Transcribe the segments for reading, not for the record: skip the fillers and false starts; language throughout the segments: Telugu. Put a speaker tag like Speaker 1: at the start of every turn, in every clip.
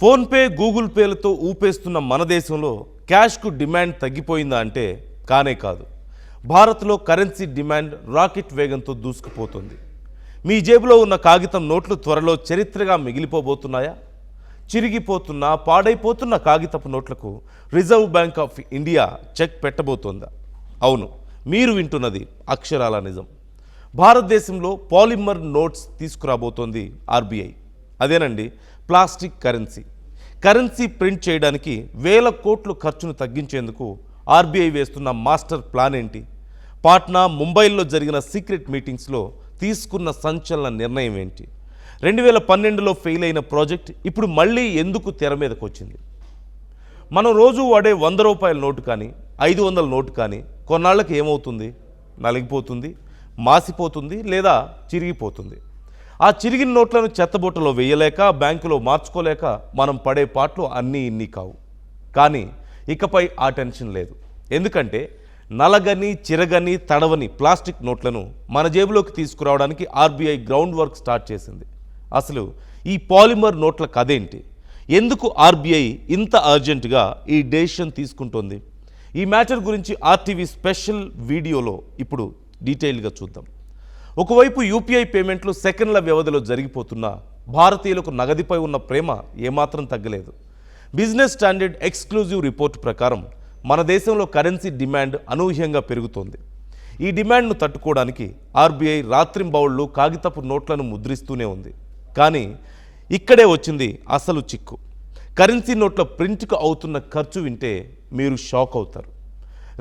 Speaker 1: ఫోన్పే గూగుల్ పేలతో ఊపేస్తున్న మన దేశంలో క్యాష్కు డిమాండ్ తగ్గిపోయిందా అంటే కానే కాదు. భారత్లో కరెన్సీ డిమాండ్ రాకెట్ వేగంతో దూసుకుపోతుంది. మీ జేబులో ఉన్న కాగితం నోట్లు త్వరలో చరిత్రగా మిగిలిపోబోతున్నాయా? చిరిగిపోతున్న పాడైపోతున్న కాగితపు నోట్లకు Reserve Bank of India check పెట్టబోతోందా? అవును, మీరు వింటున్నది అక్షరాల నిజం. భారతదేశంలో పాలిమర్ నోట్స్ తీసుకురాబోతోంది ఆర్బీఐ. అదేనండి, ప్లాస్టిక్ కరెన్సీ ప్రింట్ చేయడానికి వేల కోట్లు ఖర్చును తగ్గించేందుకు ఆర్బీఐ వేస్తున్న మాస్టర్ ప్లాన్ ఏంటి? పాట్నా, ముంబైలో జరిగిన సీక్రెట్ మీటింగ్స్లో తీసుకున్న సంచలన నిర్ణయం ఏంటి? 2012లో ఫెయిల్ అయిన ప్రాజెక్ట్ ఇప్పుడు మళ్ళీ ఎందుకు తెర మీదకు వచ్చింది? మనం రోజు వాడే 100 రూపాయల నోటు కానీ 500 నోటు కానీ కొన్నాళ్ళకి ఏమవుతుంది? నలిగిపోతుంది, మాసిపోతుంది, లేదా చిరిగిపోతుంది. ఆ చిరిగిన నోట్లను చెత్తబుట్టలో వేయలేక, బ్యాంకులో మార్చుకోలేక మనం పడే పాటలు అన్నీ ఇన్ని కావు. కానీ ఇకపై ఆ టెన్షన్ లేదు. ఎందుకంటే నలగని, చిరగని, తడవని ప్లాస్టిక్ నోట్లను మన జేబులోకి తీసుకురావడానికి ఆర్బీఐ గ్రౌండ్ వర్క్ స్టార్ట్ చేసింది. అసలు ఈ పాలిమర్ నోట్ల కథేంటి? ఎందుకు ఆర్బీఐ ఇంత అర్జెంటుగా ఈ డెసిషన్ తీసుకుంటోంది? ఈ మ్యాటర్ గురించి ఆర్టీవీ స్పెషల్ వీడియోలో ఇప్పుడు డీటెయిల్గా చూద్దాం. ఒకవైపు యూపీఐ పేమెంట్లు సెకండ్ల వ్యవధిలో జరిగిపోతున్నా భారతీయులకు నగదుపై ఉన్న ప్రేమ ఏమాత్రం తగ్గలేదు. బిజినెస్ స్టాండర్డ్ ఎక్స్క్లూజివ్ రిపోర్ట్ ప్రకారం మన దేశంలో కరెన్సీ డిమాండ్ అనూహ్యంగా పెరుగుతోంది. ఈ డిమాండ్ను తట్టుకోవడానికి ఆర్బీఐ రాత్రింబవళ్లు కాగితపు నోట్లను ముద్రిస్తూనే ఉంది. కానీ ఇక్కడే వచ్చింది అసలు చిక్కు. కరెన్సీ నోట్ల ప్రింట్కు అవుతున్న ఖర్చు వింటే మీరు షాక్ అవుతారు.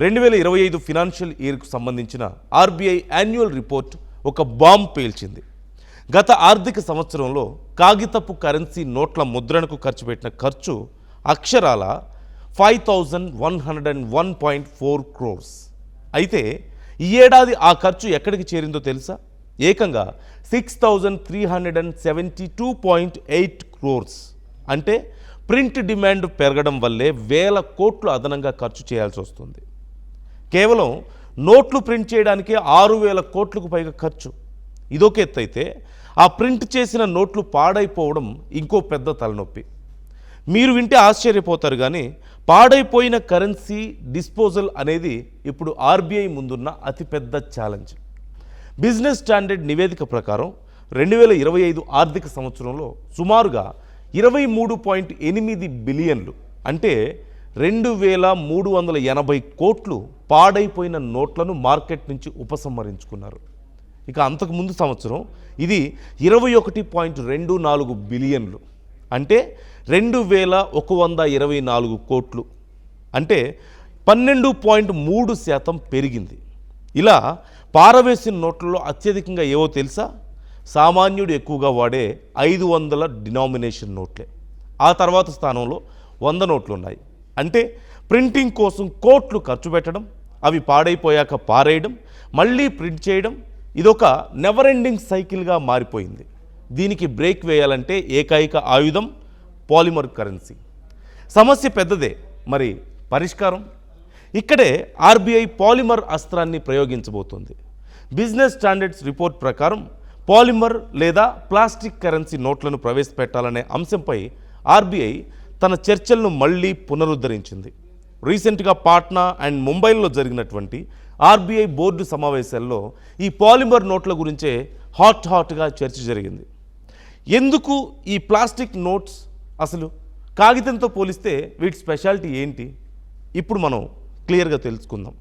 Speaker 1: 2025 ఫినాన్షియల్ ఇయర్కు సంబంధించిన ఆర్బీఐ యాన్యువల్ రిపోర్ట్ ఒక బాంబ్ పేల్చింది. గత ఆర్థిక సంవత్సరంలో కాగితపు కరెన్సీ నోట్ల ముద్రణకు ఖర్చు పెట్టిన ఖర్చు అక్షరాల 5101.4 crores. అయితే ఈ ఏడాది ఆ ఖర్చు ఎక్కడికి చేరిందో తెలుసా? ఏకంగా 6372.8 crores. అంటే ప్రింట్ డిమాండ్ పెరగడం వల్లే వేల కోట్లు అదనంగా ఖర్చు చేయాల్సి వస్తుంది. కేవలం నోట్లు ప్రింట్ చేయడానికే 6000 కోట్లకు పైగా ఖర్చు. ఇదొక ఎత్తు అయితే ఆ ప్రింట్ చేసిన నోట్లు పాడైపోవడం ఇంకో పెద్ద తలనొప్పి. మీరు వింటే ఆశ్చర్యపోతారు, కానీ పాడైపోయిన కరెన్సీ డిస్పోజల్ అనేది ఇప్పుడు ఆర్బీఐ ముందున్న అతిపెద్ద ఛాలెంజ్. బిజినెస్ స్టాండర్డ్ నివేదిక ప్రకారం 2025 ఆర్థిక సంవత్సరంలో సుమారుగా 23.8 బిలియన్లు అంటే 2380 కోట్లు పాడైపోయిన నోట్లను మార్కెట్ నుంచి ఉపసంహరించుకున్నారు. ఇక అంతకుముందు సంవత్సరం ఇది 21.24 బిలియన్లు అంటే 2124 కోట్లు అంటే 12.3% పెరిగింది. ఇలా పారవేసిన నోట్లలో అత్యధికంగా ఏవో తెలుసా? సామాన్యుడు ఎక్కువగా వాడే 500 డినామినేషన్ నోట్లే. ఆ తర్వాత స్థానంలో 100 నోట్లు ఉన్నాయి. అంటే ప్రింటింగ్ కోసం కోట్లు ఖర్చు పెట్టడం, అవి పాడైపోయాక పారేయడం, మళ్ళీ ప్రింట్ చేయడం, ఇదొక నెవర్ ఎండింగ్ సైకిల్గా మారిపోయింది. దీనికి బ్రేక్ వేయాలంటే ఏకైక ఆయుధం పాలిమర్ కరెన్సీ. సమస్య పెద్దదే, మరి పరిష్కారం? ఇక్కడే ఆర్బీఐ పాలిమర్ అస్త్రాన్ని ప్రయోగించబోతోంది. బిజినెస్ స్టాండర్డ్స్ రిపోర్ట్ ప్రకారం పాలిమర్ లేదా ప్లాస్టిక్ కరెన్సీ నోట్లను ప్రవేశపెట్టాలనే అంశంపై ఆర్బీఐ తన చర్చలను మళ్ళీ పునరుద్ధరించింది. రీసెంట్గా పాట్నా అండ్ ముంబైలో జరిగినటువంటి ఆర్బీఐ బోర్డు సమావేశాల్లో ఈ పాలిమర్ నోట్ల గురించే హాట్గా చర్చ జరిగింది. ఎందుకు ఈ ప్లాస్టిక్ నోట్స్? అసలు కాగితంతో పోలిస్తే వీటి స్పెషాలిటీ ఏంటి? ఇప్పుడు మనం క్లియర్గా తెలుసుకుందాం.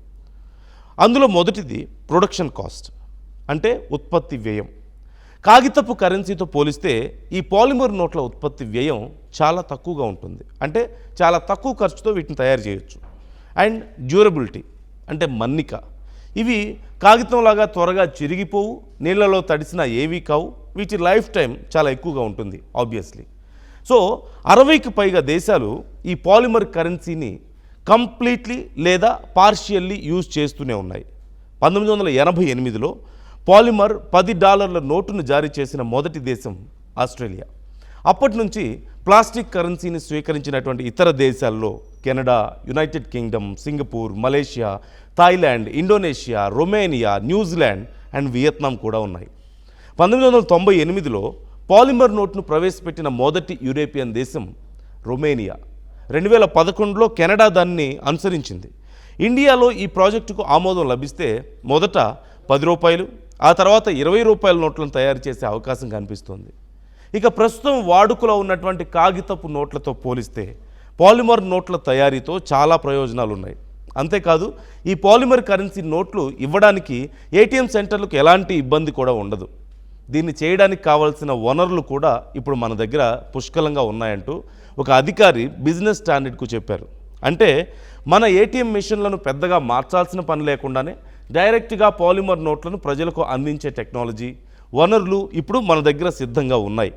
Speaker 1: అందులో మొదటిది ప్రొడక్షన్ కాస్ట్, అంటే ఉత్పత్తి వ్యయం. కాగితపు కరెన్సీతో పోలిస్తే ఈ పాలిమర్ నోట్ల ఉత్పత్తి వ్యయం చాలా తక్కువగా ఉంటుంది. అంటే చాలా తక్కువ ఖర్చుతో వీటిని తయారు చేయొచ్చు. అండ్ డ్యూరబిలిటీ అంటే మన్నిక. ఇవి కాగితంలాగా త్వరగా చిరిగిపోవు, నీళ్లలో తడిసిన ఏవీ కావు. వీటి లైఫ్ టైం చాలా ఎక్కువగా ఉంటుంది ఆబ్వియస్లీ. సో 60కి పైగా దేశాలు ఈ పాలిమర్ కరెన్సీని కంప్లీట్లీ లేదా పార్షియల్లీ యూజ్ చేస్తూనే ఉన్నాయి. 1988లో పాలిమర్ $10 నోటును జారీ చేసిన మొదటి దేశం ఆస్ట్రేలియా. అప్పటి నుంచి ప్లాస్టిక్ కరెన్సీని స్వీకరించినటువంటి ఇతర దేశాల్లో Canada, United Kingdom, Singapore, Malaysia, Thailand, Indonesia, Romania, New Zealand and Vietnam కూడా ఉన్నాయి. 1998లో పాలిమర్ నోట్ను ప్రవేశపెట్టిన మొదటి యూరోపియన్ దేశం రొమేనియా. 2011లో కెనడా దాన్ని అనుసరించింది. ఇండియాలో ఈ ప్రాజెక్టుకు ఆమోదం లభిస్తే మొదట రూ10, ఆ తర్వాత రూ20 నోట్లను తయారు చేసే అవకాశం కనిపిస్తోంది. ఇక ప్రస్తుతం వాడుకలో ఉన్నటువంటి కాగితపు నోట్లతో పోలిస్తే పాలిమర్ నోట్ల తయారీతో చాలా ప్రయోజనాలు ఉన్నాయి. అంతేకాదు, ఈ పాలిమర్ కరెన్సీ నోట్లు ఇవ్వడానికి ఏటీఎం సెంటర్లకు ఎలాంటి ఇబ్బంది కూడా ఉండదు. దీన్ని చేయడానికి కావాల్సిన వనరులు కూడా ఇప్పుడు మన దగ్గర పుష్కలంగా ఉన్నాయంటూ ఒక అధికారి బిజినెస్ స్టాండర్డ్కు చెప్పారు. అంటే మన ఏటీఎం మిషన్లను పెద్దగా మార్చాల్సిన పని లేకుండానే డైరెక్ట్గా పాలిమర్ నోట్లను ప్రజలకు అందించే టెక్నాలజీ, వనరులు ఇప్పుడు మన దగ్గర సిద్ధంగా ఉన్నాయి.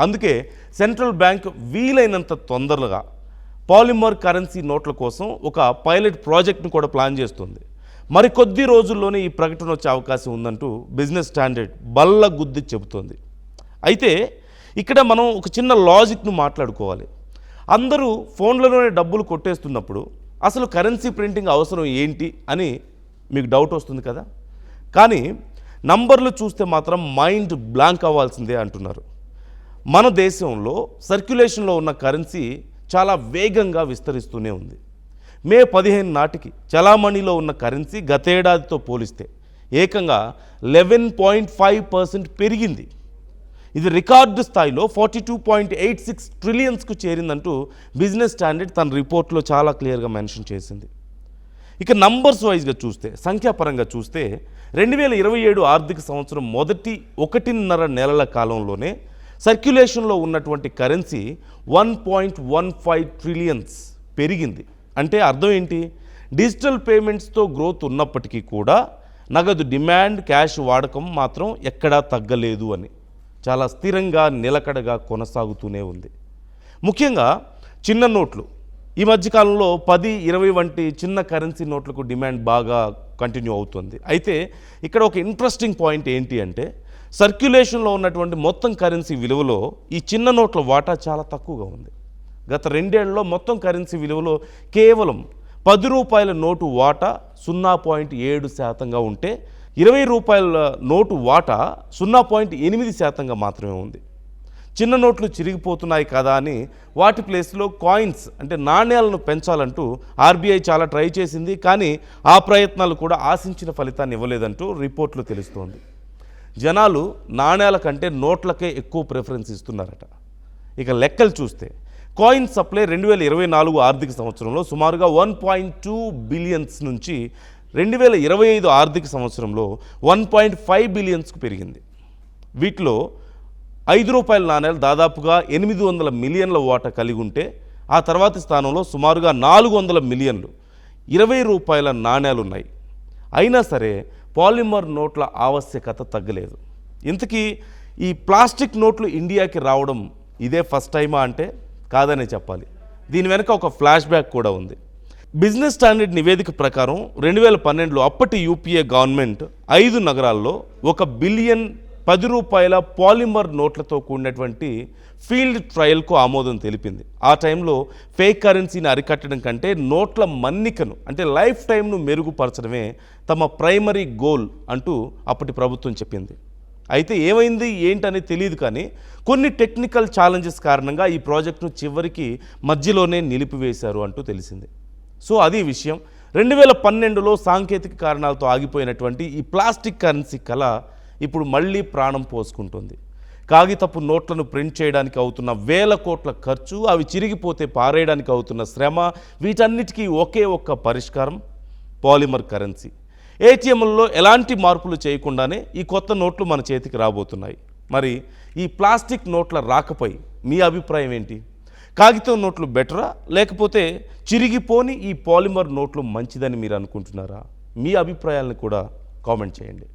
Speaker 1: అందుకే సెంట్రల్ బ్యాంక్ వీలైనంత తొందరగా పాలిమర్ కరెన్సీ నోట్ల కోసం ఒక పైలట్ ప్రాజెక్ట్ను కూడా ప్లాన్ చేస్తుంది. మరికొద్ది రోజుల్లోనే ఈ ప్రకటన వచ్చే అవకాశం ఉందంటూ బిజినెస్ స్టాండర్డ్ బల్ల గుద్ది చెబుతోంది. అయితే ఇక్కడ మనం ఒక చిన్న లాజిక్ను మాట్లాడుకోవాలి. అందరూ ఫోన్లలోనే డబ్బులు కొట్టేస్తున్నప్పుడు అసలు కరెన్సీ ప్రింటింగ్ అవసరం ఏంటి అని మీకు డౌట్ వస్తుంది కదా. కానీ నంబర్లు చూస్తే మాత్రం మైండ్ బ్లాంక్ అవ్వాల్సిందే అంటున్నారు. మన దేశంలో సర్క్యులేషన్లో ఉన్న కరెన్సీ చాలా వేగంగా విస్తరిస్తూనే ఉంది. మే 15 నాటికి చలామణిలో ఉన్న కరెన్సీ గతేడాదితో పోలిస్తే ఏకంగా 11.5% పెరిగింది. ఇది రికార్డు స్థాయిలో 42.86 ట్రిలియన్స్కు చేరిందంటూ బిజినెస్ స్టాండర్డ్ తన రిపోర్ట్లో చాలా క్లియర్గా మెన్షన్ చేసింది. ఇక నంబర్స్ వైజ్గా చూస్తే, సంఖ్యాపరంగా చూస్తే 2027 ఆర్థిక సంవత్సరం మొదటి 1.5 నెలల కాలంలోనే సర్క్యులేషన్లో ఉన్నటువంటి కరెన్సీ 1.15 ట్రిలియన్స్ పెరిగింది. అంటే అర్థం ఏంటి? డిజిటల్ పేమెంట్స్తో గ్రోత్ ఉన్నప్పటికీ కూడా నగదు డిమాండ్, క్యాష్ వాడకం మాత్రం ఎక్కడా తగ్గలేదు అని చాలా స్థిరంగా నిలకడగా కొనసాగుతూనే ఉంది. ముఖ్యంగా చిన్న నోట్లు ఈ మధ్యకాలంలో 10, 20 వంటి చిన్న కరెన్సీ నోట్లకు డిమాండ్ బాగా కంటిన్యూ అవుతుంది. అయితే ఇక్కడ ఒక ఇంట్రెస్టింగ్ పాయింట్ ఏంటి అంటే, సర్క్యులేషన్లో ఉన్నటువంటి మొత్తం కరెన్సీ విలువలో ఈ చిన్న నోట్ల వాటా చాలా తక్కువగా ఉంది. గత 2 ఏళ్లలో మొత్తం కరెన్సీ విలువలో కేవలం రూ10 నోటు వాటా 0.7% ఉంటే రూ20 నోటు వాటా 0.8% మాత్రమే ఉంది. చిన్న నోట్లు చిరిగిపోతున్నాయి కదా అని వాటి ప్లేస్లో కాయిన్స్ అంటే నాణ్యాలను పెంచాలంటూ ఆర్బీఐ చాలా ట్రై చేసింది. కానీ ఆ ప్రయత్నాలు కూడా ఆశించిన ఫలితాన్ని ఇవ్వలేదంటూ రిపోర్ట్లో తెలుస్తోంది. జనాలు నాణ్యాల కంటే నోట్లకే ఎక్కువ ప్రిఫరెన్స్ ఇస్తున్నారట. ఇక లెక్కలు చూస్తే కాయిన్ సప్లై 2024 ఆర్థిక సంవత్సరంలో సుమారుగా 1.2 బిలియన్స్ నుంచి 2025 ఆర్థిక సంవత్సరంలో 1.5 బిలియన్స్కు పెరిగింది. వీటిలో రూ5 నాణ్యాలు దాదాపుగా 800 మిలియన్ల వాటా కలిగి ఉంటే, ఆ తర్వాతి స్థానంలో సుమారుగా 400 మిలియన్లు రూ20 నాణ్యాలు ఉన్నాయి. అయినా సరే పాలిమర్ నోట్ల ఆవశ్యకత తగ్గలేదు. ఇంతకీ ఈ ప్లాస్టిక్ నోట్లు ఇండియాకి రావడం ఇదే ఫస్ట్ టైమా అంటే కాదనే చెప్పాలి. దీని వెనుక ఒక ఫ్లాష్ బ్యాక్ కూడా ఉంది. బిజినెస్ స్టాండర్డ్ నివేదిక ప్రకారం 2012లో అప్పటి యూపీఏ గవర్నమెంట్ 5 నగరాల్లో $1 బిలియన్ రూ10 పాలిమర్ నోట్లతో కూడినటువంటి ఫీల్డ్ ట్రయల్కు ఆమోదం తెలిపింది. ఆ టైంలో ఫేక్ కరెన్సీని అరికట్టడం కంటే నోట్ల మన్నికను అంటే లైఫ్ టైంను మెరుగుపరచడమే తమ ప్రైమరీ గోల్ అంటూ అప్పటి ప్రభుత్వం చెప్పింది. అయితే ఏమైంది ఏంటని తెలియదు, కానీ కొన్ని టెక్నికల్ ఛాలెంజెస్ కారణంగా ఈ ప్రాజెక్టును చివరికి మధ్యలోనే నిలిపివేశారు అంటూ తెలిసింది. సో అది విషయం. 2012లో సాంకేతిక కారణాలతో ఆగిపోయినటువంటి ఈ ప్లాస్టిక్ కరెన్సీ కళ ఇప్పుడు మళ్ళీ ప్రాణం పోసుకుంటుంది. కాగితపు నోట్లను ప్రింట్ చేయడానికి అవుతున్న వేల కోట్ల ఖర్చు, అవి చిరిగిపోతే పారేయడానికి అవుతున్న శ్రమ, వీటన్నిటికీ ఒకే ఒక్క పరిష్కారం పాలిమర్ కరెన్సీ. ఏటీఎంలలో ఎలాంటి మార్పులు చేయకుండానే ఈ కొత్త నోట్లు మన చేతికి రాబోతున్నాయి. మరి ఈ ప్లాస్టిక్ నోట్ల రాకపై మీ అభిప్రాయం ఏంటి? కాగితం నోట్లు బెటరా, లేకపోతే చిరిగిపోని ఈ పాలిమర్ నోట్లు మంచిదని మీరు అనుకుంటున్నారా? మీ అభిప్రాయాలను కూడా కామెంట్ చేయండి.